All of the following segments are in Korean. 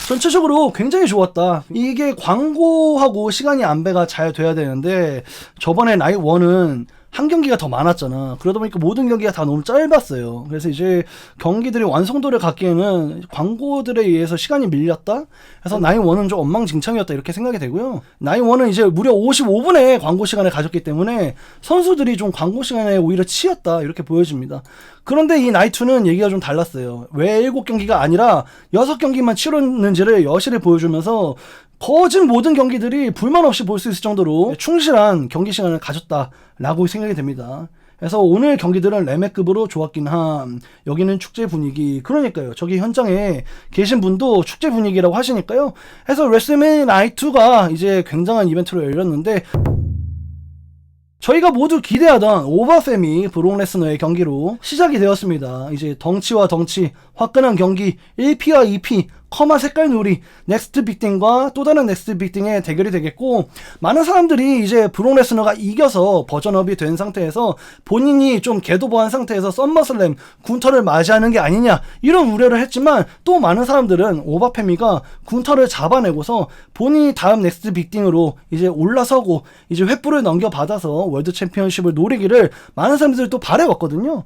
전체적으로 굉장히 좋았다. 이게 광고하고 시간이 안배가 잘 돼야 되는데 저번에 나이트 1은 한 경기가 더 많았잖아. 그러다 보니까 모든 경기가 다 너무 짧았어요. 그래서 이제 경기들이 완성도를 갖기에는 광고들에 의해서 시간이 밀렸다? 그래서 나이트 1은 좀 엉망진창이었다 이렇게 생각이 되고요. 나이트 1은 이제 무려 55분의 광고 시간을 가졌기 때문에 선수들이 좀 광고 시간에 오히려 치였다 이렇게 보여집니다. 그런데 이 나이트 2는 얘기가 좀 달랐어요. 왜 7경기가 아니라 6경기만 치렀는지를 여실히 보여주면서 거진 모든 경기들이 불만 없이 볼 수 있을 정도로 충실한 경기 시간을 가졌다라고 생각이 됩니다. 그래서 오늘 경기들은 레메급으로 좋았긴 함. 여기는 축제 분위기. 그러니까요. 저기 현장에 계신 분도 축제 분위기라고 하시니까요. 그래서 레슬매니아 나이트 2가 이제 굉장한 이벤트로 열렸는데 저희가 모두 기대하던 오바페미 브록 레스너의 경기로 시작이 되었습니다. 이제 덩치와 덩치, 화끈한 경기, 1P와 2P, 커마 색깔 놀이, 넥스트 빅띵과 또 다른 넥스트 빅띵의 대결이 되겠고, 많은 사람들이 이제 브록 레스너가 이겨서 버전업이 된 상태에서 본인이 좀 궤도보한 상태에서 썸머슬램 군터를 맞이하는 게 아니냐 이런 우려를 했지만, 또 많은 사람들은 오바페미가 군터를 잡아내고서 본인이 다음 넥스트 빅띵으로 이제 올라서고 이제 횃불을 넘겨받아서 월드 챔피언십을 노리기를 많은 사람들이 또 바라왔거든요.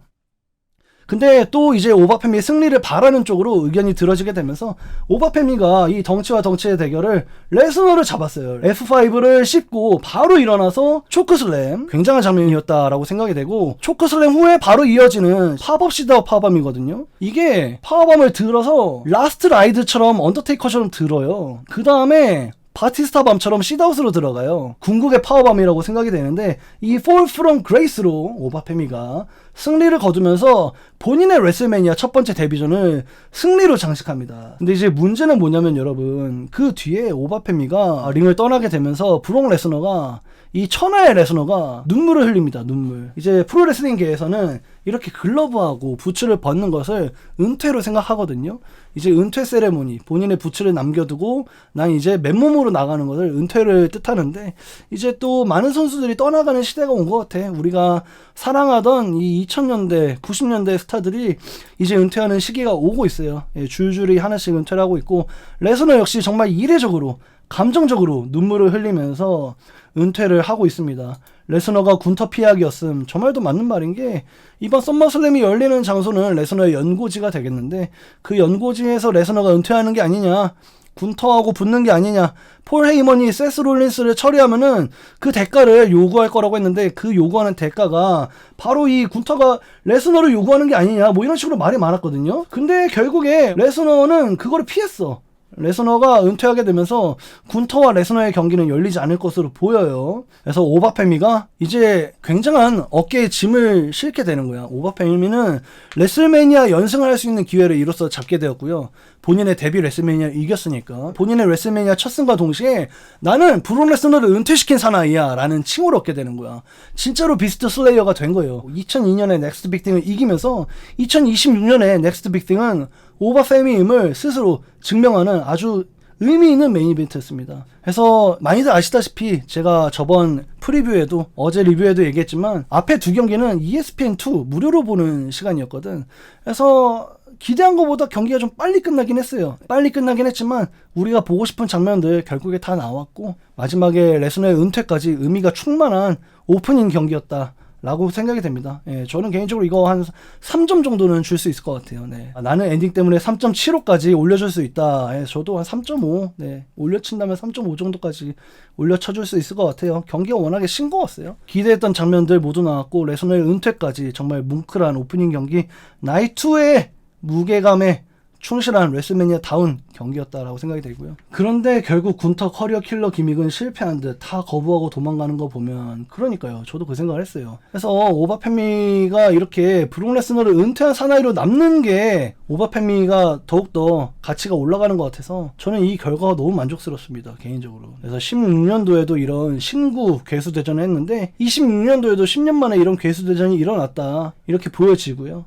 근데 또 이제 오바페미의 승리를 바라는 쪽으로 의견이 들어지게 되면서 오바페미가 이 덩치와 덩치의 대결을 레스너를 잡았어요. F5를 씹고 바로 일어나서 초크슬램, 굉장한 장면이었다라고 생각이 되고, 초크슬램 후에 바로 이어지는 팝업 시더 파밤이거든요. 이게 파밤을 들어서 라스트 라이드처럼 언더테이커처럼 들어요. 그 다음에 바티스타 밤처럼 시다웃으로 들어가요. 궁극의 파워밤이라고 생각이 되는데, 이 Fall from Grace로 오바페미가 승리를 거두면서 본인의 레슬매니아 첫 번째 데뷔전을 승리로 장식합니다. 근데 이제 문제는 뭐냐면 여러분, 그 뒤에 오바페미가 링을 떠나게 되면서 브록 레스너가, 이 천하의 레스너가 눈물을 흘립니다. 눈물. 이제 프로레슬링계에서는 이렇게 글러브하고 부츠를 벗는 것을 은퇴로 생각하거든요. 이제 은퇴 세레모니, 본인의 부츠를 남겨두고 난 이제 맨몸으로 나가는 것을 은퇴를 뜻하는데, 이제 또 많은 선수들이 떠나가는 시대가 온 것 같아. 우리가 사랑하던 이 2000년대, 90년대 스타들이 이제 은퇴하는 시기가 오고 있어요. 예, 줄줄이 하나씩 은퇴를 하고 있고, 레스너 역시 정말 이례적으로 감정적으로 눈물을 흘리면서 은퇴를 하고 있습니다. 레스너가 군터 피하기였음. 저 말도 맞는 말인 게, 이번 썸머슬램이 열리는 장소는 레스너의 연고지가 되겠는데, 그 연고지에서 레스너가 은퇴하는 게 아니냐, 군터하고 붙는 게 아니냐, 폴 헤이먼이 세스 롤린스를 처리하면은 그 대가를 요구할 거라고 했는데, 그 요구하는 대가가 바로 이 군터가 레스너를 요구하는 게 아니냐, 뭐 이런 식으로 말이 많았거든요. 근데 결국에 레스너는 그거를 피했어. 레스너가 은퇴하게 되면서 군터와 레스너의 경기는 열리지 않을 것으로 보여요. 그래서 오바페미가 이제 굉장한 어깨에 짐을 싣게 되는 거야. 오바페미는 레슬매니아 연승을 할 수 있는 기회를 이로써 잡게 되었고요. 본인의 데뷔 레슬매니아를 이겼으니까 본인의 레슬매니아 첫 승과 동시에 나는 브록 레스너를 은퇴시킨 사나이야 라는 칭호를 얻게 되는 거야. 진짜로 비스트 슬레이어가 된 거예요. 2002년에 넥스트 빅띵을 이기면서 2026년에 넥스트 빅띵은 오바페미임을 스스로 증명하는 아주 의미 있는 메인 이벤트였습니다. 그래서 많이들 아시다시피 제가 저번 프리뷰에도, 어제 리뷰에도 얘기했지만, 앞에 두 경기는 ESPN2 무료로 보는 시간이었거든. 그래서 기대한 것보다 경기가 좀 빨리 끝나긴 했어요. 빨리 끝나긴 했지만 우리가 보고 싶은 장면들 결국에 다 나왔고, 마지막에 레스너의 은퇴까지 의미가 충만한 오프닝 경기였다 라고 생각이 됩니다. 예, 저는 개인적으로 이거 한 3점 정도는 줄 수 있을 것 같아요. 네. 나는 엔딩 때문에 3.75까지 올려줄 수 있다. 예, 저도 한 3.5, 네, 올려친다면 3.5 정도까지 올려쳐줄 수 있을 것 같아요. 경기가 워낙에 싱거웠어요. 기대했던 장면들 모두 나왔고, 레스너의 은퇴까지 정말 뭉클한 오프닝 경기, 나이트2의 무게감에 충실한 레슬매니아 다운 경기였다라고 생각이 되고요. 그런데 결국 군터 커리어 킬러 기믹은 실패한 듯 다 거부하고 도망가는 거 보면, 그러니까요, 저도 그 생각을 했어요. 그래서 오바페미가 이렇게 브록 레스너를 은퇴한 사나이로 남는 게 오바페미가 더욱더 가치가 올라가는 것 같아서 저는 이 결과가 너무 만족스럽습니다, 개인적으로. 그래서 16년도에도 이런 신구 괴수대전을 했는데 26년도에도 10년 만에 이런 괴수대전이 일어났다, 이렇게 보여지고요.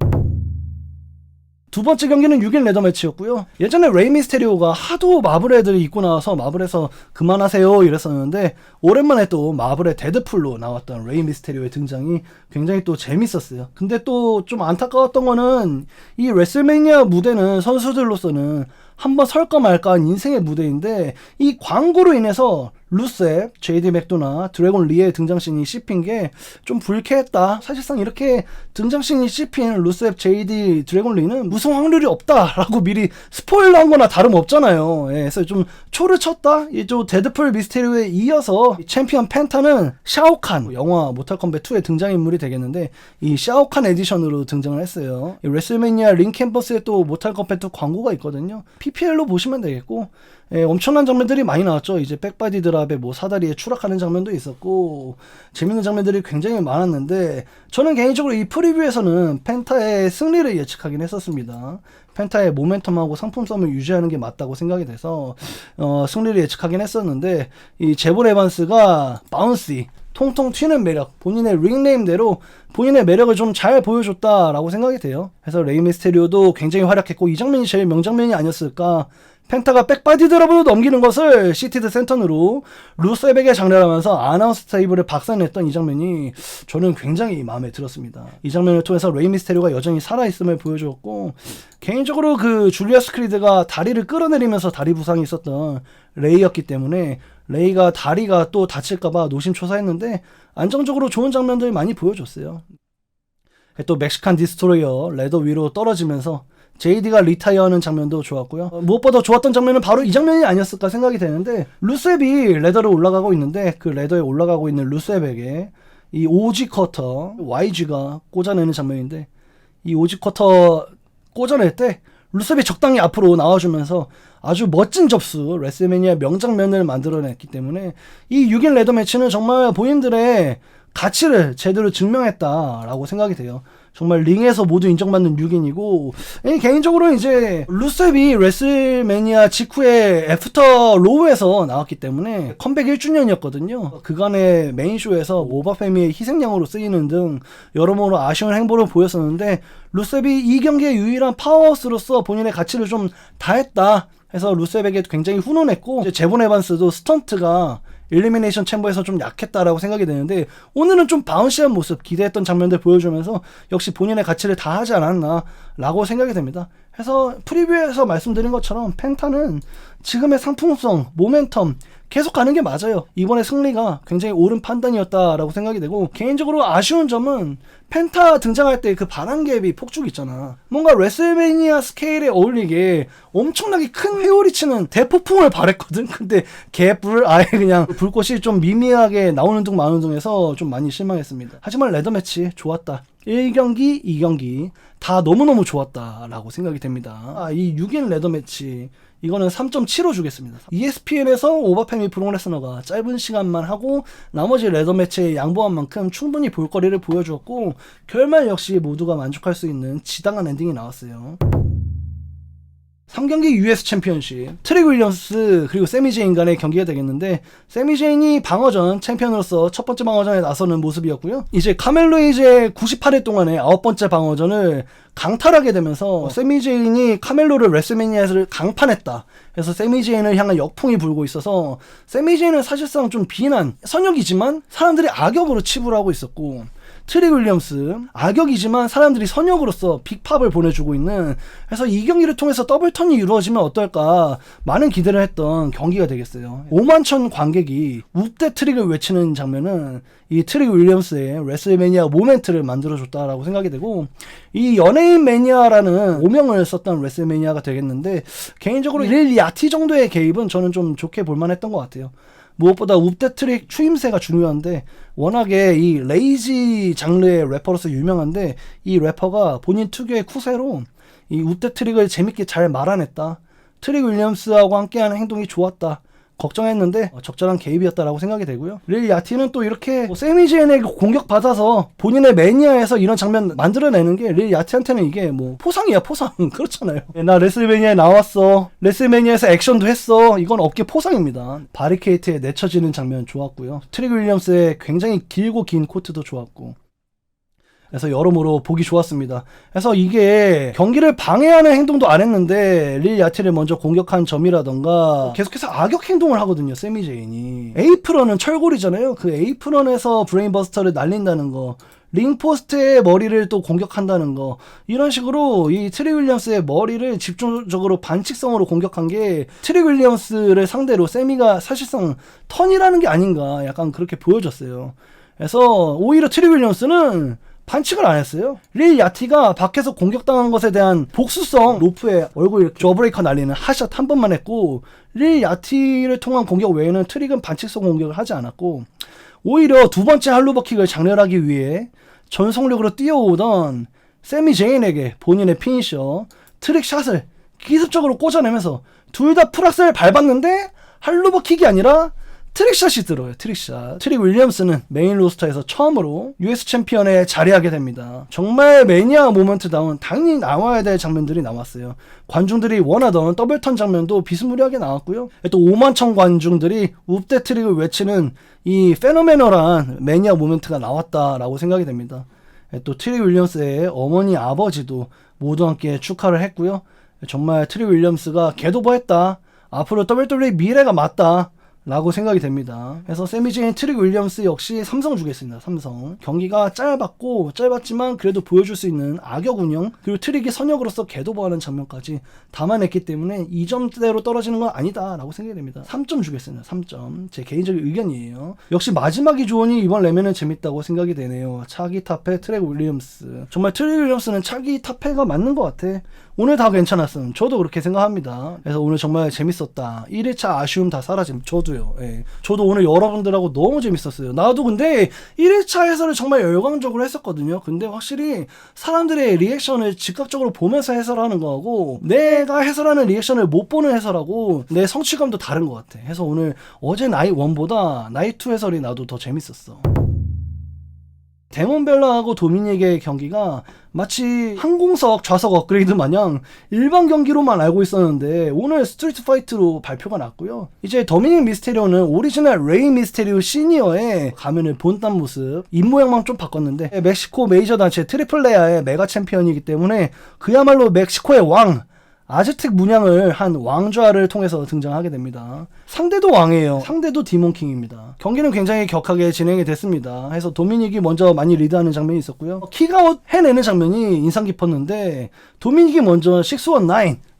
두 번째 경기는 6일 레더 매치였고요. 예전에 레이 미스테리오가 하도 마블 애들이 입고 나와서 마블에서 그만하세요 이랬었는데, 오랜만에 또 마블의 데드풀로 나왔던 레이 미스테리오의 등장이 굉장히 또 재밌었어요. 근데 또 좀 안타까웠던 거는, 이 레슬매니아 무대는 선수들로서는 한번 설까 말까한 인생의 무대인데 이 광고로 인해서 루셉, JD 맥도나 드래곤 리의 등장신이 씹힌 게 좀 불쾌했다. 사실상 이렇게 등장신이 씹힌 루셉, JD, 드래곤 리는 우승 확률이 없다라고 미리 스포일러한 거나 다름없잖아요. 예, 그래서 좀 초를 쳤다. 이좀 데드풀 미스테리오에 이어서 챔피언 펜타는 샤오칸, 영화 모탈 컴뱃 2의 등장인물이 되겠는데 이 샤오칸 에디션으로 등장을 했어요. 레슬매니아 링 캠퍼스에 또 모탈 컴뱃 2 광고가 있거든요. PPL로 보시면 되겠고, 예, 엄청난 장면들이 많이 나왔죠. 이제 백바디 드랍에 뭐 사다리에 추락하는 장면도 있었고 재밌는 장면들이 굉장히 많았는데 저는 개인적으로 이 프리뷰에서는 펜타의 승리를 예측하긴 했었습니다. 펜타의 모멘텀하고 상품성을 유지하는 게 맞다고 생각이 돼서 승리를 예측하긴 했었는데 이 제본 에반스가 바운시 통통 튀는 매력, 본인의 링네임대로 본인의 매력을 좀 잘 보여줬다라고 생각이 돼요. 그래서 레이 미스테리오도 굉장히 활약했고 이 장면이 제일 명장면이 아니었을까. 펜타가 백바디 드랍으로 넘기는 것을 시티드 센턴으로 루셉에게 장렬하면서 아나운서 테이블을 박살냈던 이 장면이 저는 굉장히 마음에 들었습니다. 이 장면을 통해서 레이 미스테리오가 여전히 살아있음을 보여주었고 개인적으로 그 줄리아스 크리드가 다리를 끌어내리면서 다리 부상이 있었던 레이였기 때문에 레이가 다리가 또 다칠까봐 노심초사했는데 안정적으로 좋은 장면들 많이 보여줬어요. 또 멕시칸 디스트로이어 레더 위로 떨어지면서 JD가 리타이어하는 장면도 좋았고요. 무엇보다 좋았던 장면은 바로 이 장면이 아니었을까 생각이 되는데 루셉이 레더를 올라가고 있는데 그 레더에 올라가고 있는 루셉에게 이 오지 커터 YG가 꽂아내는 장면인데 이 오지 커터 꽂아낼 때 루셉이 적당히 앞으로 나와주면서 아주 멋진 접수 레슬매니아 명장면을 만들어냈기 때문에 이 6인 레더 매치는 정말 본인들의 가치를 제대로 증명했다라고 생각이 돼요. 정말 링에서 모두 인정받는 6인이고 개인적으로 이제 루셉이 레슬매니아 직후에 애프터 로우에서 나왔기 때문에 컴백 1주년이었거든요. 그간의 메인쇼에서 모바페미의 희생양으로 쓰이는 등 여러모로 아쉬운 행보를 보였었는데 루셉이 이 경기의 유일한 파워하우스로서 본인의 가치를 좀 다했다 해서 루셉에게 굉장히 훈훈했고 제본 에반스도 스턴트가 일리미네이션 챔버에서 좀 약했다라고 생각이 되는데 오늘은 좀 바운시한 모습 기대했던 장면들 보여주면서 역시 본인의 가치를 다하지 않았나 라고 생각이 됩니다. 그래서 프리뷰에서 말씀드린 것처럼 펜타는 지금의 상품성, 모멘텀 계속 가는 게 맞아요. 이번에 승리가 굉장히 옳은 판단이었다라고 생각이 되고 개인적으로 아쉬운 점은 펜타 등장할 때 그 바람갭이 폭죽 있잖아. 뭔가 레슬매니아 스케일에 어울리게 엄청나게 큰 회오리 치는 대폭풍을 바랬거든. 근데 개뿔 아예 그냥 불꽃이 좀 미미하게 나오는 둥 마는 둥해서 좀 많이 실망했습니다. 하지만 레더매치 좋았다. 1경기, 2경기 다 너무너무 좋았다라고 생각이 됩니다. 이 6인 레더매치 이거는 3.75 주겠습니다. ESPN에서 오바페미 브록레스너가 짧은 시간만 하고 나머지 레더매치에 양보한 만큼 충분히 볼거리를 보여주었고 결말 역시 모두가 만족할 수 있는 지당한 엔딩이 나왔어요. 3경기 US 챔피언십 트릭 윌리엄스 그리고 세미제인 간의 경기가 되겠는데 세미제인이 방어전 챔피언으로서 첫 번째 방어전에 나서는 모습이었고요. 이제 카멜로 이제 98일 동안의 9번째 방어전을 강탈하게 되면서 세미제인이 카멜로를 레슬매니아에서 강판했다. 그래서 세미제인을 향한 역풍이 불고 있어서 세미제인은 사실상 좀 비난, 선역이지만 사람들이 악역으로 치부를 하고 있었고 트릭 윌리엄스 악역이지만 사람들이 선역으로서 빅팝을 보내주고 있는 그래서 이 경기를 통해서 더블턴이 이루어지면 어떨까 많은 기대를 했던 경기가 되겠어요. 5만천 관객이 웁대 트릭을 외치는 장면은 이 트릭 윌리엄스의 레슬매니아 모멘트를 만들어줬다라고 생각이 되고 이 연예인 매니아라는 오명을 썼던 레슬매니아가 되겠는데 개인적으로 릴 야티 정도의 개입은 저는 좀 좋게 볼만했던 것 같아요. 무엇보다 웁대 트릭 추임새가 중요한데 워낙에 이 레이지 장르의 래퍼로서 유명한데 이 래퍼가 본인 특유의 쿠세로 이 웁대 트릭을 재밌게 잘 말아냈다. 트릭 윌리엄스하고 함께하는 행동이 좋았다. 걱정했는데 적절한 개입이었다라고 생각이 되고요. 릴 야티는 또 이렇게 세미제인에게 공격받아서 본인의 매니아에서 이런 장면 만들어내는 게 릴 야티한테는 이게 뭐 포상이야 포상. 그렇잖아요. 나 레슬매니아에 나왔어. 레슬매니아에서 액션도 했어. 이건 업계 포상입니다. 바리케이트에 내쳐지는 장면 좋았고요. 트릭 윌리엄스의 굉장히 길고 긴 코트도 좋았고 그래서 여러모로 보기 좋았습니다. 그래서 이게 경기를 방해하는 행동도 안 했는데 릴 야티를 먼저 공격한 점이라던가 계속해서 악역 행동을 하거든요. 세미제인이. 에이프런은 철골이잖아요. 그 에이프런에서 브레인버스터를 날린다는 거 링포스트의 머리를 또 공격한다는 거, 이런 식으로 이 트릭 윌리엄스의 머리를 집중적으로 반칙성으로 공격한 게 트릭 윌리엄스를 상대로 세미가 사실상 턴이라는 게 아닌가 약간 그렇게 보여졌어요. 그래서 오히려 트릭 윌리엄스는 반칙을 안 했어요. 릴 야티가 밖에서 공격당한 것에 대한 복수성, 로프에 얼굴 이렇게 저브레이커 날리는 핫샷 한 번만 했고, 릴 야티를 통한 공격 외에는 트릭은 반칙성 공격을 하지 않았고, 오히려 두 번째 할로버킥을 장렬하기 위해 전속력으로 뛰어오던 세미 제인에게 본인의 피니셔 트릭 샷을 기습적으로 꽂아내면서 둘 다 풀악셀을 밟았는데 할로버킥이 아니라 트릭샷이 들어요. 트릭샷. 트릭 윌리엄스는 메인 로스터에서 처음으로 US 챔피언에 자리하게 됩니다. 정말 매니아 모먼트다운 당연히 나와야 될 장면들이 나왔어요. 관중들이 원하던 더블턴 장면도 비스무리하게 나왔고요. 또 5만천 관중들이 웁대 트릭을 외치는 이 페노메널한 매니아 모먼트가 나왔다라고 생각이 됩니다. 또 트릭 윌리엄스의 어머니 아버지도 모두 함께 축하를 했고요. 정말 트릭 윌리엄스가 겟오버했다. 앞으로 WWE 미래가 맞다. 라고 생각이 됩니다. 그래서 세미제인 트릭 윌리엄스 역시 삼성 주겠습니다. 삼성. 경기가 짧았지만 그래도 보여줄 수 있는 악역 운영, 그리고 트릭이 선역으로서 겟오버하는 장면까지 담아냈기 때문에 2점대로 떨어지는 건 아니다 라고 생각이 됩니다. 3점 주겠습니다. 3점. 제 개인적인 의견이에요. 역시 마지막이 좋으니 이번 레면은 재밌다고 생각이 되네요. 차기 탑회 트릭 윌리엄스. 정말 트릭 윌리엄스는 차기 탑회가 맞는 것 같아. 오늘 다 괜찮았음. 저도 그렇게 생각합니다. 그래서 오늘 정말 재밌었다. 1회차 아쉬움 다 사라짐. 저도요. 예. 저도 오늘 여러분들하고 너무 재밌었어요. 나도 근데 1회차 해설을 정말 열광적으로 했었거든요. 근데 확실히 사람들의 리액션을 즉각적으로 보면서 해설하는 거하고 내가 해설하는 리액션을 못 보는 해설하고 내 성취감도 다른 것 같아. 그래서 오늘 어제 나이 1보다 나이 2 해설이 나도 더 재밌었어. 데몬 벨라하고 도미닉의 경기가 마치 항공석 좌석 업그레이드 마냥 일반 경기로만 알고 있었는데 오늘 스트리트 파이트로 발표가 났고요. 이제 도미닉 미스테리오는 오리지널 레이 미스테리오 시니어의 가면을 본딴 모습, 입모양만 좀 바꿨는데 멕시코 메이저 단체 트리플레아의 메가 챔피언이기 때문에 그야말로 멕시코의 왕, 아즈텍 문양을 한 왕좌를 통해서 등장하게 됩니다. 상대도 왕이에요. 상대도 디몬킹입니다. 경기는 굉장히 격하게 진행이 됐습니다. 해서 도미닉이 먼저 많이 리드하는 장면이 있었고요. 킥아웃 해내는 장면이 인상 깊었는데 도미닉이 먼저 619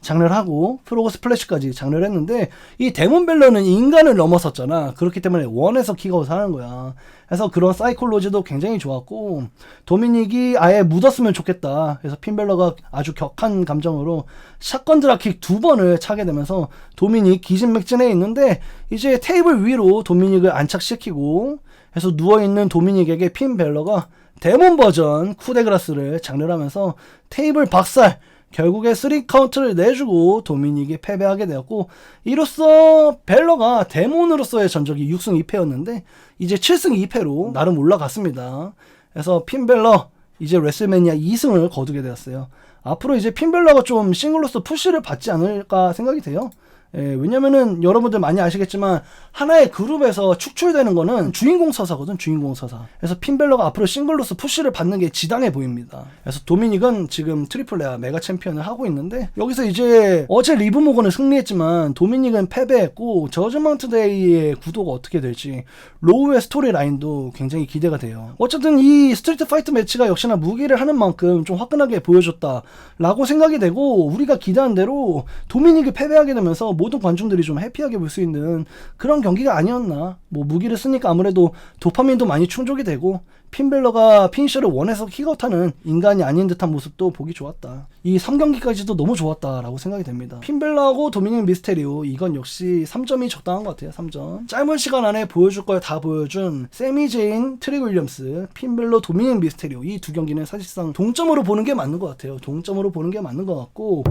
장렬하고 프로그 스플래시까지 장렬했는데 이 데몬 벨러는 인간을 넘어섰잖아. 그렇기 때문에 원에서 킥아웃 하는 거야. 그래서 그런 사이콜로지도 굉장히 좋았고 도미닉이 아예 묻었으면 좋겠다. 그래서 핀벨러가 아주 격한 감정으로 샷건 드랍킥 2번을 차게 되면서 도미닉 기진맥진해 있는데 이제 테이블 위로 도미닉을 안착시키고 해서 누워있는 도미닉에게 핀벨러가 데몬 버전 쿠데그라스를 장렬하면서 테이블 박살, 결국에 3카운트를 내주고 도미닉이 패배하게 되었고 이로써 벨러가 데몬으로서의 전적이 6승 2패였는데 이제 7승 2패로 나름 올라갔습니다. 그래서 핀벨러 이제 레슬매니아 2승을 거두게 되었어요. 앞으로 이제 핀벨러가 좀 싱글로서 푸시를 받지 않을까 생각이 돼요. 예, 왜냐면은 여러분들 많이 아시겠지만 하나의 그룹에서 축출되는 거는 주인공 서사거든. 주인공 서사. 그래서 핀벨러가 앞으로 싱글로서 푸시를 받는 게 지당해 보입니다. 그래서 도미닉은 지금 트리플레아 메가 챔피언을 하고 있는데 여기서 이제 어제 리브 모건은 승리했지만 도미닉은 패배했고 저즈먼트 데이의 구도가 어떻게 될지 로우의 스토리 라인도 굉장히 기대가 돼요. 어쨌든 이 스트리트 파이트 매치가 역시나 무기를 하는 만큼 좀 화끈하게 보여줬다 라고 생각이 되고 우리가 기대한 대로 도미닉이 패배하게 되면서 모든 관중들이 좀 해피하게 볼 수 있는 그런 경기가 아니었나. 뭐 무기를 쓰니까 아무래도 도파민도 많이 충족이 되고 핀벨러가 피니셔를 원해서 킥아웃하는 인간이 아닌 듯한 모습도 보기 좋았다. 이 3경기까지도 너무 좋았다라고 생각이 됩니다. 핀벨러하고 도미닉 미스테리오 이건 역시 3점이 적당한 것 같아요. 3점. 짧은 시간 안에 보여줄 걸 다 보여준 세미 제인, 트릭 윌리엄스, 핀벨러, 도미닉 미스테리오 이 두 경기는 사실상 동점으로 보는 게 맞는 것 같아요. 동점으로 보는 게 맞는 것 같고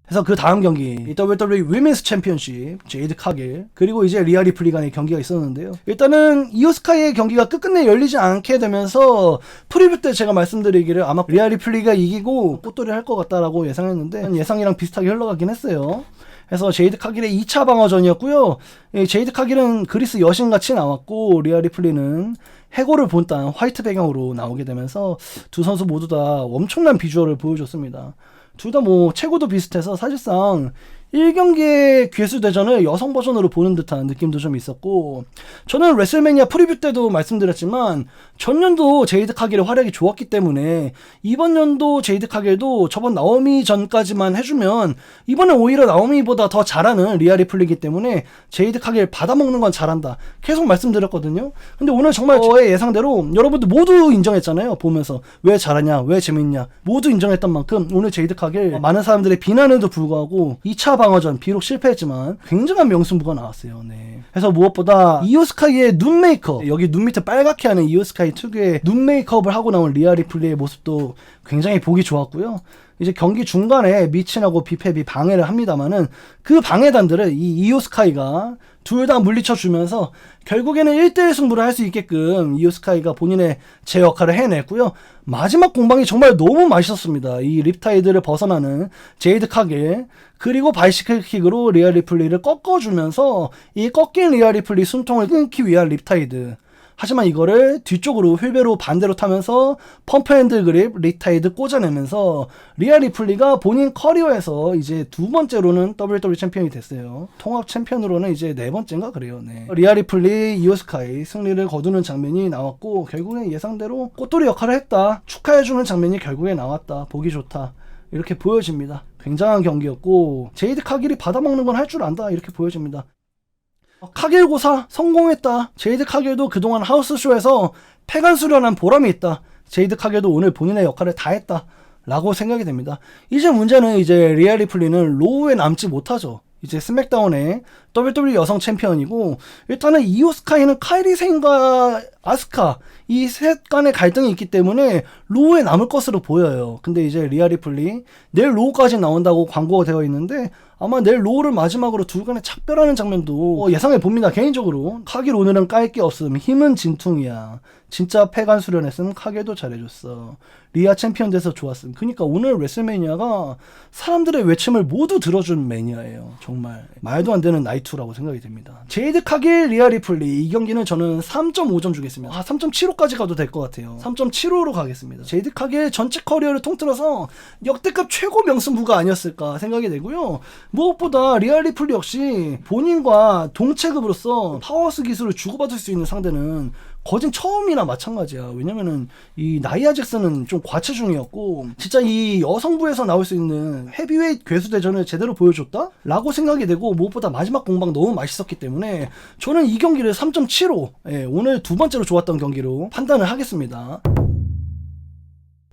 그래서 그 다음 경기 이 WWE 위멘스 챔피언십 제이드 카길 그리고 이제 리아 리플리 간의 경기가 있었는데요. 일단은 이오 스카이의 경기가 끝끝내 열리지 않게 되면서 프리뷰 때 제가 말씀드리기를 아마 리아 리플리가 이기고 꽃돌이 할 것 같다라고 예상했는데 예상이랑 비슷하게 흘러가긴 했어요. 그래서 제이드 카길의 2차 방어전이었고요. 제이드 카길은 그리스 여신같이 나왔고 리아 리플리는 해골을 본딴 화이트 배경으로 나오게 되면서 두 선수 모두 다 엄청난 비주얼을 보여줬습니다. 둘 다 뭐 체구도 비슷해서 사실상 1경기의 괴수대전을 여성 버전으로 보는 듯한 느낌도 좀 있었고, 저는 레슬매니아 프리뷰 때도 말씀드렸지만 전년도 제이드 카길의 활약이 좋았기 때문에 이번 연도 제이드 카길도 저번 나오미 전까지만 해주면 이번에 오히려 나오미보다 더 잘하는 리아 리플리이기 때문에 제이드 카길 받아먹는 건 잘한다 계속 말씀드렸거든요. 근데 오늘 정말 저의 예상대로 여러분들 모두 인정했잖아요. 보면서 왜 잘하냐, 왜 재밌냐 모두 인정했던 만큼 오늘 제이드 카길 많은 사람들의 비난에도 불구하고 2차 방어전 비록 실패했지만 굉장한 명승부가 나왔어요. 네. 그래서 무엇보다 이오 스카이의 눈 메이크업, 여기 눈 밑에 빨갛게 하는 이오 스카이 특유의 눈 메이크업을 하고 나온 리아 리플리의 모습도 굉장히 보기 좋았고요. 이제 경기 중간에 미친하고 비페비 방해를 합니다만은 그 방해단들을 이 이오 스카이가 둘 다 물리쳐 주면서 결국에는 1대1 승부를 할 수 있게끔 이오 스카이가 본인의 제 역할을 해냈고요. 마지막 공방이 정말 너무 맛있었습니다. 이 립타이드를 벗어나는 제이드 카길, 그리고 바이시클 킥으로 리아 리플리를 꺾어주면서 이 꺾인 리아 리플리 숨통을 끊기 위한 립타이드. 하지만 이거를 뒤쪽으로 휠베로 반대로 타면서 펌프 핸들 그립 립타이드 꽂아내면서 리아 리플리가 본인 커리어에서 이제 두 번째로는 WWE 챔피언이 됐어요. 통합 챔피언으로는 이제 네 번째인가 그래요. 네. 리아 리플리, 이오 스카이 승리를 거두는 장면이 나왔고 결국엔 예상대로 꽃돌이 역할을 했다. 축하해주는 장면이 결국에 나왔다. 보기 좋다. 이렇게 보여집니다. 굉장한 경기였고 제이드 카길이 받아먹는 건 할 줄 안다. 이렇게 보여집니다. 카길 고사 성공했다. 제이드 카길도 그동안 하우스쇼에서 패간 수련한 보람이 있다. 제이드 카길도 오늘 본인의 역할을 다 했다 라고 생각이 됩니다. 이제 문제는 이제 리아 리플리는 로우에 남지 못하죠. 이제 스맥다운의 WWE 여성 챔피언이고, 일단은 이오 스카이는 카이리 세인과 아스카 이 셋 간의 갈등이 있기 때문에 로우에 남을 것으로 보여요. 근데 이제 리아 리플리 내일 로우까지 나온다고 광고가 되어 있는데 아마 내일 로우를 마지막으로 둘 간에 착별하는 장면도 예상해 봅니다. 개인적으로 카길 오늘은 깔 게 없음, 힘은 진퉁이야. 진짜 패간 수련했음, 카길도 잘해줬어. 리아 챔피언 돼서 좋았음. 그러니까 오늘 레슬매니아가 사람들의 외침을 모두 들어준 매니아예요. 정말 말도 안 되는 나이트라고 생각이 됩니다. 제이드 카길, 리아 리플리 이 경기는 저는 3.5점 주겠습니다. 3.75까지 가도 될 것 같아요. 3.75로 가겠습니다. 제이드 카길 전체 커리어를 통틀어서 역대급 최고 명승부가 아니었을까 생각이 되고요. 무엇보다 리아 리플리 역시 본인과 동체급으로서 파워스 기술을 주고받을 수 있는 상대는 거진 처음이나 마찬가지야. 왜냐면은 이 나이아 잭슨은 좀 과체중이었고 진짜 이 여성부에서 나올 수 있는 헤비웨이트 괴수대전을 제대로 보여줬다? 라고 생각이 되고, 무엇보다 마지막 공방 너무 맛있었기 때문에 저는 이 경기를 3.75 오늘 두 번째로 좋았던 경기로 판단을 하겠습니다.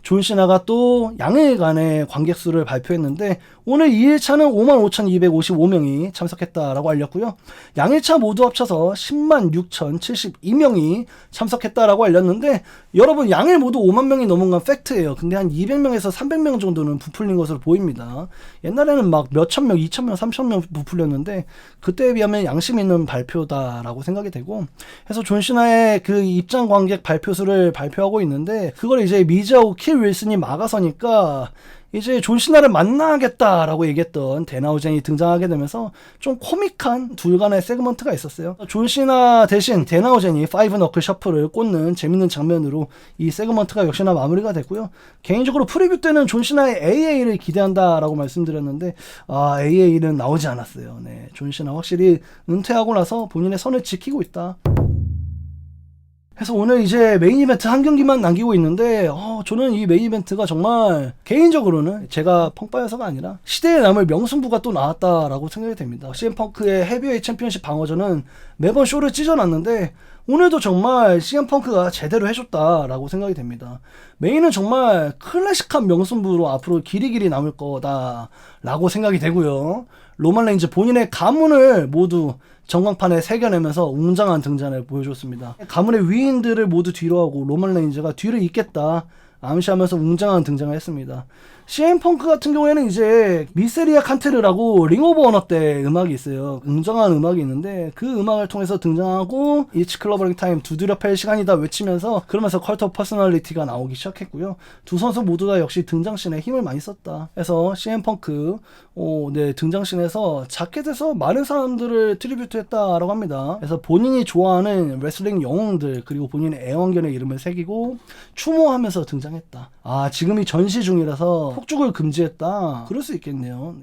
존 시나가 또 양일간의 관객 수를 발표했는데 오늘 2일차는 55,255명이 참석했다라고 알렸고요. 양일차 모두 합쳐서 106,072명이 참석했다라고 알렸는데, 여러분 양일 모두 5만 명이 넘은 건 팩트예요. 근데 한 200명에서 300명 정도는 부풀린 것으로 보입니다. 옛날에는 막 몇천 명, 2,000명, 3,000명 부풀렸는데 그때에 비하면 양심 있는 발표다라고 생각이 되고, 그래서 존 시나의 그 입장 관객 발표수를 발표하고 있는데 그걸 이제 미즈하고 킬 윌슨이 막아서니까 이제 존 시나를 만나겠다라고 얘기했던 데나우젠이 등장하게 되면서 좀 코믹한 둘 간의 세그먼트가 있었어요. 존 시나 대신 데나우젠이 5 너클 셔플을 꽂는 재밌는 장면으로 이 세그먼트가 역시나 마무리가 됐고요. 개인적으로 프리뷰 때는 존 시나의 AA를 기대한다라고 말씀드렸는데 AA는 나오지 않았어요. 네, 존 시나 확실히 은퇴하고 나서 본인의 선을 지키고 있다. 그래서 오늘 이제 메인 이벤트 한 경기만 남기고 있는데 저는 이 메인 이벤트가 정말 개인적으로는 제가 펑파여서가 아니라 시대에 남을 명승부가 또 나왔다라고 생각이 됩니다. CM 펑크의 헤비웨이트 챔피언십 방어전은 매번 쇼를 찢어놨는데 오늘도 정말 CM 펑크가 제대로 해줬다라고 생각이 됩니다. 메인은 정말 클래식한 명승부로 앞으로 길이 남을 거다라고 생각이 되고요. 로만 레인즈 본인의 가문을 모두 전광판에 새겨내면서 웅장한 등장을 보여줬습니다. 가문의 위인들을 모두 뒤로 하고 로만 레인즈가 뒤를 잇겠다 암시하면서 웅장한 등장을 했습니다. CM 펑크 같은 경우에는 이제 미세리아 칸테르라고 링 오브 어너 때 음악이 있어요. 웅장한 음악이 있는데 그 음악을 통해서 등장하고 It's Clubbering Time 두드려 팰 시간이다 외치면서 그러면서 컬트 오브 퍼스널리티가 나오기 시작했고요. 두 선수 모두 다 역시 등장씬에 힘을 많이 썼다. 그래서 CM 펑크 등장씬에서 자켓에서 많은 사람들을 트리뷰트 했다라고 합니다. 그래서 본인이 좋아하는 레슬링 영웅들 그리고 본인의 애완견의 이름을 새기고 추모하면서 등장했다. 지금이 전시 중이라서 폭죽을 금지했다. 그럴 수 있겠네요.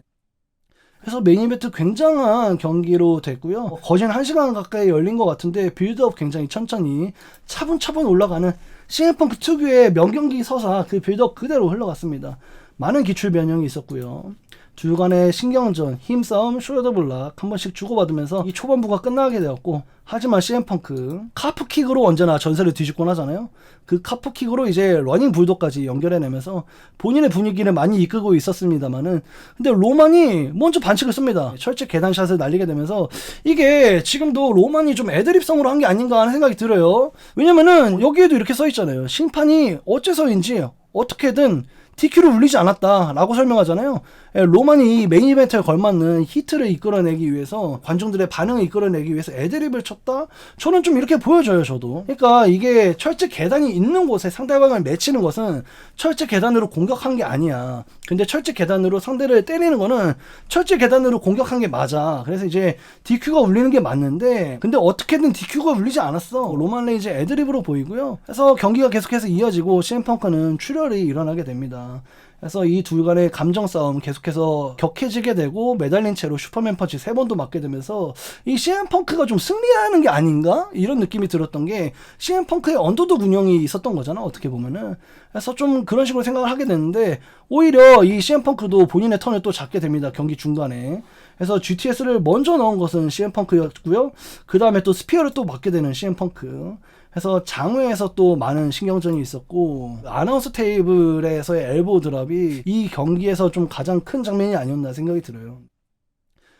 그래서 메인 이벤트 굉장한 경기로 됐고요. 거진 1시간 가까이 열린 것 같은데 빌드업 굉장히 천천히 차분차분 올라가는 CM펑크 특유의 명경기 서사 그 빌드업 그대로 흘러갔습니다. 많은 기출 변형이 있었고요. 둘 간의 신경전, 힘싸움, 숄더 블락 한 번씩 주고받으면서 이 초반부가 끝나게 되었고, 하지만 CM펑크 카프킥으로 언제나 전세를 뒤집곤 하잖아요. 그 카프킥으로 이제 러닝 불도까지 연결해내면서 본인의 분위기를 많이 이끌고 있었습니다만은, 근데 로만이 먼저 반칙을 씁니다. 철제 계단샷을 날리게 되면서 이게 지금도 로만이 좀 애드립성으로 한 게 아닌가 하는 생각이 들어요. 왜냐면은 여기에도 이렇게 써있잖아요. 심판이 어째서인지 어떻게든 DQ를 울리지 않았다 라고 설명하잖아요. 로만이 메인 이벤트에 걸맞는 히트를 이끌어내기 위해서, 관중들의 반응을 이끌어내기 위해서 애드립을 쳤다? 저는 좀 이렇게 보여져요, 저도. 그러니까 이게 철제 계단이 있는 곳에 상대방을 맺히는 것은 철제 계단으로 공격한 게 아니야. 근데 철제 계단으로 상대를 때리는 거는 철제 계단으로 공격한 게 맞아. 그래서 이제 DQ가 울리는 게 맞는데, 근데 어떻게든 DQ가 울리지 않았어. 로만 레인즈 애드립으로 보이고요. 그래서 경기가 계속해서 이어지고 CM펑크는 출혈이 일어나게 됩니다. 그래서 이 둘 간의 감정 싸움 계속해서 격해지게 되고, 매달린 채로 슈퍼맨 펀치 3번도 맞게 되면서 이 CM펑크가 좀 승리하는 게 아닌가? 이런 느낌이 들었던 게, CM펑크의 언더독 운영이 있었던 거잖아, 어떻게 보면은. 그래서 좀 그런 식으로 생각을 하게 됐는데, 오히려 이 CM펑크도 본인의 턴을 또 잡게 됩니다, 경기 중간에. 그래서 GTS를 먼저 넣은 것은 CM펑크였고요. 그 다음에 또 스피어를 또 맞게 되는 CM펑크. 그래서 장외에서 또 많은 신경전이 있었고, 아나운서 테이블에서의 엘보 드랍이 이 경기에서 좀 가장 큰 장면이 아니었나 생각이 들어요.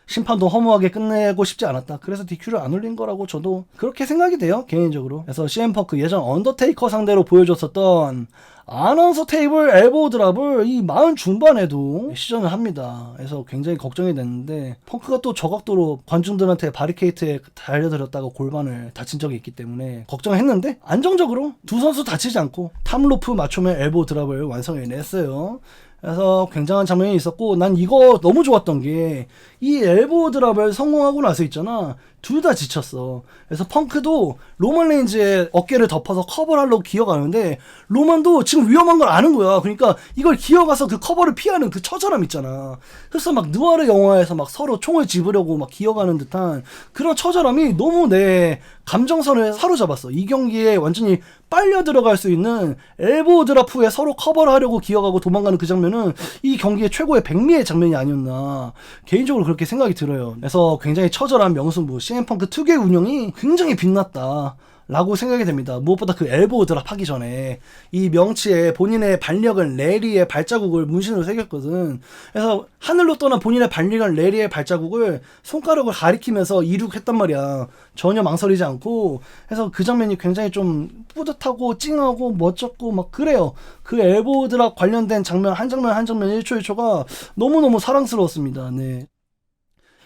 심판도 허무하게 끝내고 싶지 않았다. 그래서 DQ를 안 올린 거라고 저도 그렇게 생각이 돼요, 개인적으로. 그래서 CM펑크 예전 언더테이커 상대로 보여줬었던 아나운서 테이블 엘보우 드랍을 이 40 중반에도 시전을 합니다. 그래서 굉장히 걱정이 됐는데, 펑크가 또 저각도로 관중들한테 바리케이트에 달려들었다가 골반을 다친 적이 있기 때문에 걱정했는데, 안정적으로 두 선수 다치지 않고 탑로프 맞춤의 엘보우 드랍을 완성해냈어요. 그래서 굉장한 장면이 있었고, 난 이거 너무 좋았던 게, 이 엘보우 드랍을 성공하고 나서 있잖아, 둘 다 지쳤어. 그래서 펑크도 로만 레인즈의 어깨를 덮어서 커버를 하려고 기어가는데, 로만도 지금 위험한 걸 아는 거야. 그러니까 이걸 기어가서 그 커버를 피하는 그 처절함 있잖아. 그래서 막 느와르 영화에서 막 서로 총을 집으려고 막 기어가는 듯한 그런 처절함이 너무 내 감정선을 사로잡았어. 이 경기에 완전히 빨려 들어갈 수 있는 엘보우 드랍 후에 서로 커버를 하려고 기어가고 도망가는 그 장면은 이 경기의 최고의 백미의 장면이 아니었나, 개인적으로 그렇게 생각이 들어요. 그래서 굉장히 처절한 명승부, CM펑크 특유의 운영이 굉장히 빛났다 라고 생각이 됩니다. 무엇보다 그 엘보우 드랍 하기 전에 이 명치에 본인의 반력은 레리의 발자국을 문신으로 새겼거든. 그래서 하늘로 떠난 본인의 반력은 레리의 발자국을 손가락을 가리키면서 이륙했단 말이야. 전혀 망설이지 않고. 그래서 그 장면이 굉장히 좀 뿌듯하고 찡하고 멋졌고 막 그래요. 그 엘보우 드랍 관련된 장면 한 장면 한 장면 1초 1초가 너무너무 사랑스러웠습니다. 네.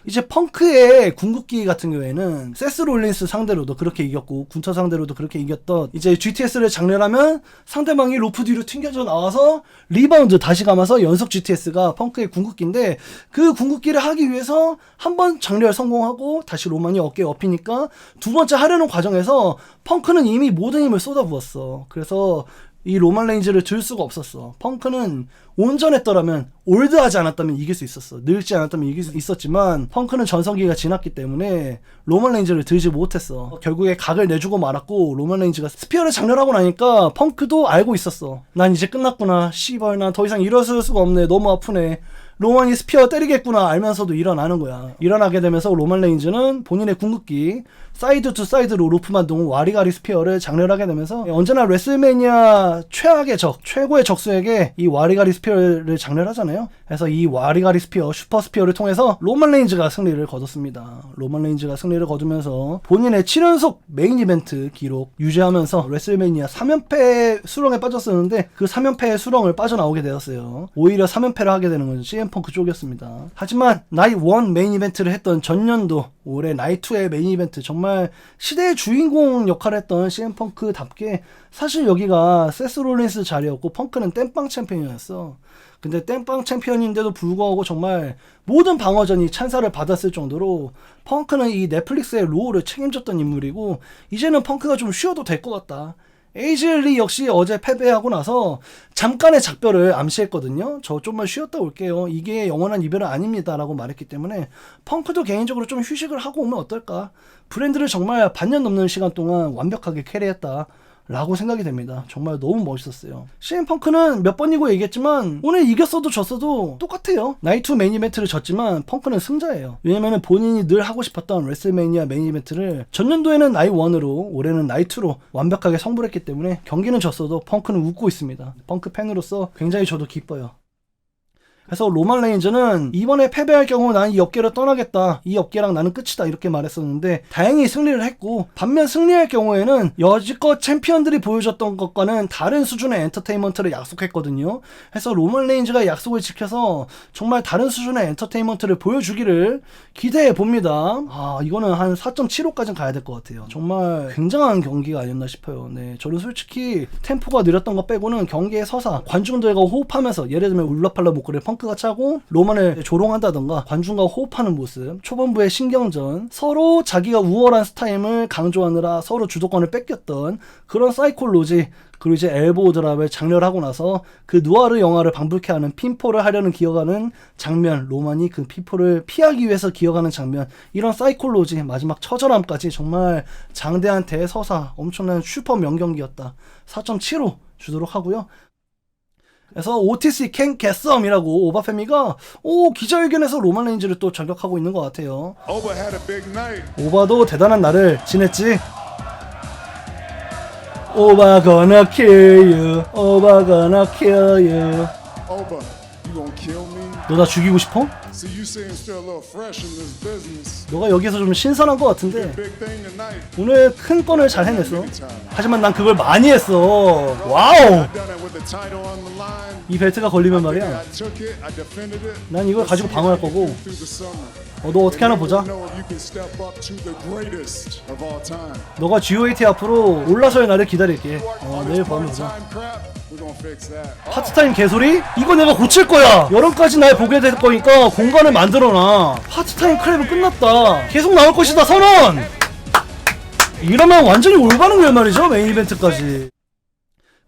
이제 펑크의 궁극기 같은 경우에는 세스 롤린스 상대로도 그렇게 이겼고, 군터 상대로도 그렇게 이겼던, 이제 GTS를 장렬하면 상대방이 로프 뒤로 튕겨져 나와서 리바운드 다시 감아서 연속 GTS가 펑크의 궁극기인데, 그 궁극기를 하기 위해서 한 번 장렬 성공하고 다시 로만이 어깨에 업히니까 두 번째 하려는 과정에서 펑크는 이미 모든 힘을 쏟아부었어. 그래서 이 로만 레인즈를 들 수가 없었어. 펑크는 온전했더라면, 올드하지 않았다면 이길 수 있었어. 늙지 않았다면 이길 수 있었지만, 펑크는 전성기가 지났기 때문에 로만 레인즈를 들지 못했어. 결국에 각을 내주고 말았고, 로만 레인즈가 스피어를 장렬하고 나니까 펑크도 알고 있었어. 난 이제 끝났구나. 씨발, 난 더 이상 일어설 수가 없네. 너무 아프네. 로만이 스피어 때리겠구나 알면서도 일어나는 거야. 일어나게 되면서 로만 레인즈는 본인의 궁극기 사이드 투 사이드로 루프만 동 와리가리 스피어를 장렬하게 되면서, 언제나 레슬매니아 최악의 적, 최고의 적수에게 이 와리가리 스피어를 장렬하잖아요. 그래서 이 와리가리 스피어, 슈퍼 스피어를 통해서 로만 레인즈가 승리를 거뒀습니다. 로만 레인즈가 승리를 거두면서 본인의 7연속 메인 이벤트 기록 유지하면서 레슬매니아 3연패 수렁에 빠졌었는데, 그 3연패의 수렁을 빠져나오게 되었어요. 오히려 3연패를 하게 되는 건 CM펑크 쪽이었습니다. 하지만 나이 1 메인 이벤트를 했던 전년도, 올해 나이 2의 메인 이벤트, 정말 시대의 주인공 역할을 했던 CM펑크답게 사실 여기가 세스 롤린스 자리였고, 펑크는 땜빵 챔피언이었어. 근데 땜빵 챔피언인데도 불구하고 정말 모든 방어전이 찬사를 받았을 정도로 펑크는 이 넷플릭스의 로우를 책임졌던 인물이고, 이제는 펑크가 좀 쉬어도 될 것 같다. AJ 역시 어제 패배하고 나서 잠깐의 작별을 암시했거든요. 저 좀만 쉬었다 올게요. 이게 영원한 이별은 아닙니다. 라고 말했기 때문에 펑크도 개인적으로 좀 휴식을 하고 오면 어떨까. 브랜드를 정말 반년 넘는 시간 동안 완벽하게 캐리했다. 라고 생각이 됩니다. 정말 너무 멋있었어요. CM펑크는 몇 번이고 얘기했지만 오늘 이겼어도 졌어도 똑같아요. 나이트 메인 이벤트를 졌지만 펑크는 승자예요. 왜냐면 본인이 늘 하고 싶었던 레슬매니아 메인 이벤트를 전년도에는 나이 1으로 올해는 나이 2로 완벽하게 성불했기 때문에 경기는 졌어도 펑크는 웃고 있습니다. 펑크 팬으로서 굉장히 저도 기뻐요. 그래서 로만 레인즈는 이번에 패배할 경우 난 이 업계를 떠나겠다. 이 업계랑 나는 끝이다. 이렇게 말했었는데 다행히 승리를 했고 반면 승리할 경우에는 여지껏 챔피언들이 보여줬던 것과는 다른 수준의 엔터테인먼트를 약속했거든요. 그래서 로만 레인즈가 약속을 지켜서 정말 다른 수준의 엔터테인먼트를 보여주기를 기대해 봅니다. 아 이거는 한 4.75까지는 가야 될 것 같아요. 정말 굉장한 경기가 아니었나 싶어요. 네, 저는 솔직히 템포가 느렸던 거 빼고는 경기의 서사 관중들과 호흡하면서 예를 들면 울라팔라 목걸이를 펑크가 차고 로만을 조롱한다던가 관중과 호흡하는 모습, 초반부의 신경전, 서로 자기가 우월한 스타임을 강조하느라 서로 주도권을 뺏겼던 그런 사이콜로지, 그리고 이제 엘보우 드랍을 장렬하고 나서 그 누아르 영화를 방불케 하는 핀포를 하려는 기어가는 장면, 로만이 그 핀포를 피하기 위해서 기어가는 장면, 이런 사이콜로지, 마지막 처절함까지 정말 장대한 대서사, 엄청난 슈퍼 명경기였다. 4.75 주도록 하고요. 그래서 OTC 캔 겟썸이라고 오바페미가 기자회견에서 로만 레인즈를 또 저격하고 있는 것 같아요. 오바도 대단한 날을 지냈지. 오바 gonna kill you. 오바 gonna kill you. Oba, you gonna kill me? 너 나 죽이고 싶어? See, you seem still a little fresh in this business. 너가 여기서 좀 신선한 것 같은데 Big thing tonight. 오늘 큰 건을 잘 해냈어. 하지만 난 그걸 많이 했어. 와우! I done it with the title on the line. 이 벨트가 걸리면 I 말이야, took it, I defended it. 난 이걸 가지고 방어할 거고. Through the summer. 너 어떻게 하나 보자. Know if you can step up to the greatest of all time. 너가 GOAT 앞으로 올라서의 날을 기다릴게. All 내일 this 밤에 보자. part-time crap, we're gonna fix that. 파트타임 개소리? 이거 내가 고칠 거야. 여름까지 날 보게 될 거니까 공간을 만들어놔. 파트타임 크랩은 끝났다. 계속 나올 것이다 선언. 이러면 완전히 올바른 걸 말이죠. 메인 이벤트까지.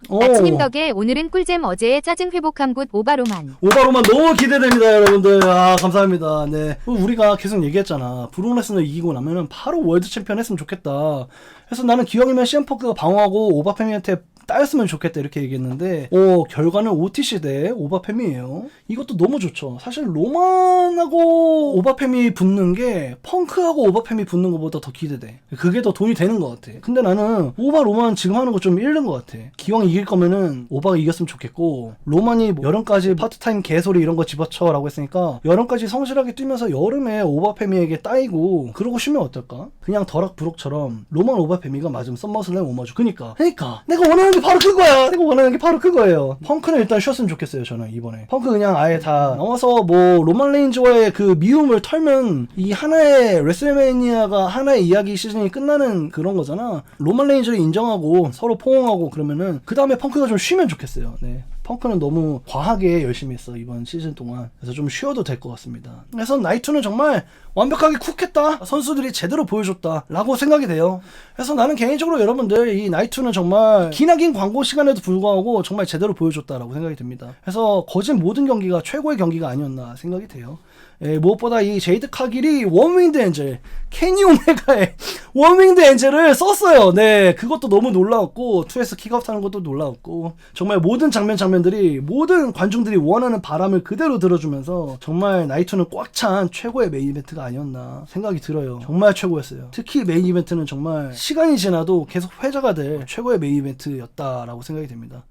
나츠님 덕에 오늘은 꿀잼. 어제의 짜증 회복함 굿 오바로만. 오바로만 너무 기대됩니다 여러분들. 감사합니다. 네, 우리가 계속 얘기했잖아. 브룩 레스너 이기고 나면은 바로 월드 챔피언 했으면 좋겠다. 그래서 나는 기왕이면 CM펑크가 방어하고 오바페미한테 따였으면 좋겠다 이렇게 얘기했는데 결과는 OTC 대 오바페미예요. 이것도 너무 좋죠. 사실 로만하고 오바페미 붙는 게 펑크하고 오바페미 붙는 것보다 더 기대돼. 그게 더 돈이 되는 것 같아. 근데 나는 오바 로만 지금 하는 거 좀 잃는 것 같아. 기왕 이길 거면은 오바가 이겼으면 좋겠고, 로만이 여름까지 파트타임 개소리 이런 거 집어쳐 라고 했으니까 여름까지 성실하게 뛰면서 여름에 오바페미에게 따이고 그러고 쉬면 어떨까? 그냥 더락부록처럼 로만 오바페미가 맞으면 썸머슬램 오마주. 그니까 내가 원하는 게 바로 그거야. 내가 원하는 게 바로 그거예요. 펑크는 일단 쉬었으면 좋겠어요. 저는 이번에 펑크 그냥 아예 다 나와서 로만 레인즈와의 그 미움을 털면 이 하나의 레슬매니아가 하나의 이야기 시즌이 끝나는 그런 거잖아. 로만 레인즈를 인정하고 서로 포옹하고 그러면은 그 다음에 펑크가 좀 쉬면 좋겠어요. 네, 펑크는 너무 과하게 열심히 했어 이번 시즌 동안. 그래서 좀 쉬어도 될 것 같습니다. 그래서 나이트는 정말 완벽하게 쿡했다, 선수들이 제대로 보여줬다 라고 생각이 돼요. 그래서 나는 개인적으로 여러분들 이 나이트는 정말 기나긴 광고 시간에도 불구하고 정말 제대로 보여줬다라고 생각이 듭니다. 그래서 거진 모든 경기가 최고의 경기가 아니었나 생각이 돼요. 무엇보다 이 제이드 카길이 원윙드 엔젤, 케니 오메가의 원윙드 엔젤을 썼어요. 네, 그것도 너무 놀라웠고 2S 킥아웃 하는 것도 놀라웠고, 정말 모든 장면들이 모든 관중들이 원하는 바람을 그대로 들어주면서 정말 나이트는 꽉 찬 최고의 메인 이벤트가 아니었나 생각이 들어요. 정말 최고였어요. 특히 메인 이벤트는 정말 시간이 지나도 계속 회자가 될 최고의 메인 이벤트였다라고 생각이 됩니다.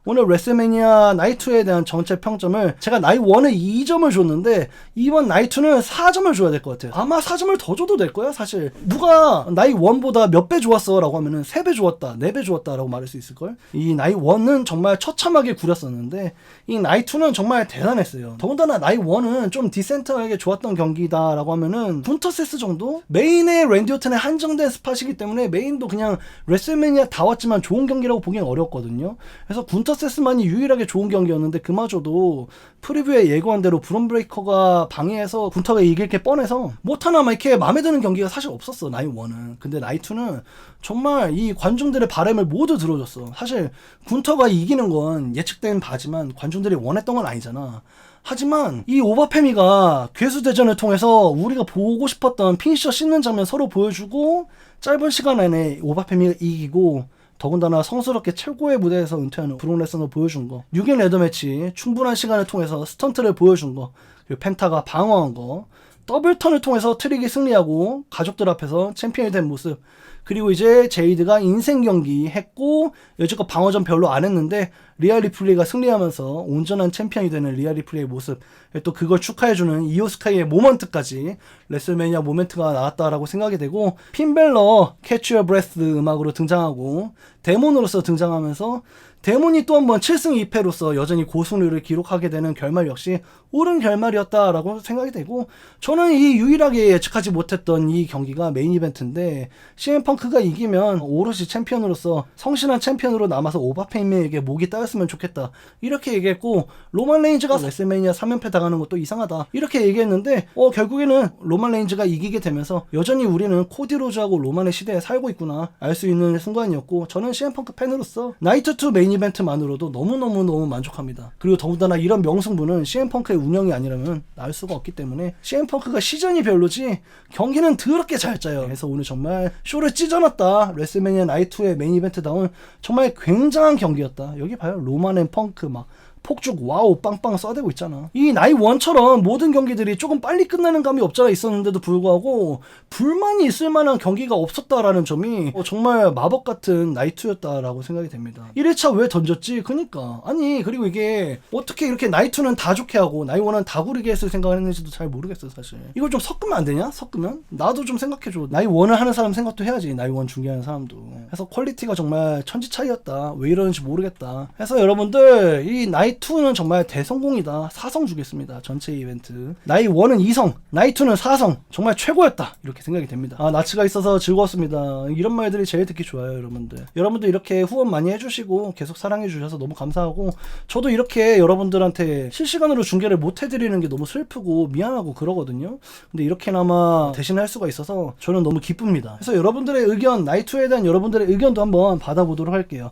오늘 레슬매니아 나이2에 대한 전체 평점을 제가 나이1에 2점을 줬는데 이번 나이2는 4점을 줘야 될 것 같아요. 아마 4점을 더 줘도 될 거야. 사실 누가 나이1보다 몇 배 좋았어 라고 하면은 3배 좋았다, 4배 좋았다 라고 말할 수 있을걸. 이 나이1은 정말 처참하게 구렸었는데 이 나이2는 정말 대단했어요. 더군다나 나이1은 좀 디센트하게 좋았던 경기다 라고 하면은 분터세스 정도? 메인에 랜디 오튼에 한정된 스팟이기 때문에 메인도 그냥 레슬매니아 다 왔지만 좋은 경기라고 보기엔 어렵거든요. 그래서 인터세스만이 유일하게 좋은 경기였는데 그마저도 프리뷰에 예고한 대로 브론브레이커가 방해해서 군터가 이길 게 뻔해서 못하나 막 이렇게 마음에 드는 경기가 사실 없었어 나이 1은. 근데 나이 2는 정말 이 관중들의 바람을 모두 들어줬어. 사실 군터가 이기는 건 예측된 바지만 관중들이 원했던 건 아니잖아. 하지만 이 오바페미가 괴수대전을 통해서 우리가 보고 싶었던 피니셔 씹는 장면 서로 보여주고 짧은 시간 안에 오바페미가 이기고 더군다나 성스럽게 최고의 무대에서 은퇴하는 브록 레스너 보여준 거, 6인 레더매치 충분한 시간을 통해서 스턴트를 보여준 거, 그리고 펜타가 방어한 거, 더블턴을 통해서 트릭이 승리하고 가족들 앞에서 챔피언이 된 모습, 그리고 이제 제이드가 인생 경기 했고 여지껏 방어전 별로 안 했는데 리아 리플레이가 승리하면서 온전한 챔피언이 되는 리아 리플레이의 모습, 또 그걸 축하해주는 이오스카이의 모먼트까지 레슬매니아 모멘트가 나왔다라고 생각이 되고, 핀벨러 캐치 어 브레스 음악으로 등장하고 데몬으로서 등장하면서 데몬이 또 한 번 7승 2패로서 여전히 고승률을 기록하게 되는 결말 역시 옳은 결말이었다라고 생각이 되고, 저는 이 유일하게 예측하지 못했던 이 경기가 메인 이벤트인데 CM 펑크가 이기면 오롯이 챔피언으로서 성실한 챔피언으로 남아서 오바페미에게 목이 따였으면 좋겠다 이렇게 얘기했고, 로만 레인즈가 레슬매니아 3연패 당하는 것도 이상하다 이렇게 얘기했는데 결국에는 로만 레인즈가 이기게 되면서 여전히 우리는 코디 로즈하고 로만의 시대에 살고 있구나 알 수 있는 순간이었고, 저는 CM 펑크 팬으로서 나이트 2 메인 이벤트만으로도 너무너무 만족합니다. 그리고 더군다나 이런 명승부는 CM 펑크의 운영이 아니라면 나올 수가 없기 때문에 CM 펑크가 시전이 별로지 경기는 더럽게 잘 짜요. 그래서 오늘 정말 쇼를 찢어놨다. 레슬매니아 나이트2의 메인 이벤트다운 정말 굉장한 경기였다. 여기 봐요. 로만 앤 펑크 막 폭죽 와우 빵빵 쏴대고 있잖아. 이 나이 1처럼 모든 경기들이 조금 빨리 끝나는 감이 없잖아 있었는데도 불구하고 불만이 있을 만한 경기가 없었다라는 점이 정말 마법 같은 나이 2였다라고 생각이 됩니다. 1회차 왜 던졌지? 그니까 아니, 그리고 이게 어떻게 이렇게 나이 2는 다 좋게 하고 나이 1은 다 구리게 했을 생각을 했는지도 잘 모르겠어요 사실. 이걸 좀 섞으면 안 되냐? 섞으면? 나도 좀 생각해줘. 나이 1을 하는 사람 생각도 해야지. 나이 1 중계하는 사람도. 그래서 퀄리티가 정말 천지 차이였다. 왜 이러는지 모르겠다. 그래서 여러분들 이 나이 2는 정말 대성공이다. 4성 주겠습니다. 전체 이벤트. 나이 1은 2성, 나이 2는 4성. 정말 최고였다. 이렇게 생각이 됩니다. 나치가 있어서 즐거웠습니다. 이런 말들이 제일 듣기 좋아요, 여러분들. 여러분들 이렇게 후원 많이 해주시고 계속 사랑해주셔서 너무 감사하고, 저도 이렇게 여러분들한테 실시간으로 중계를 못 해드리는 게 너무 슬프고 미안하고 그러거든요. 근데 이렇게나마 대신할 수가 있어서 저는 너무 기쁩니다. 그래서 여러분들의 의견, 나이 2에 대한 여러분들의 의견도 한번 받아보도록 할게요.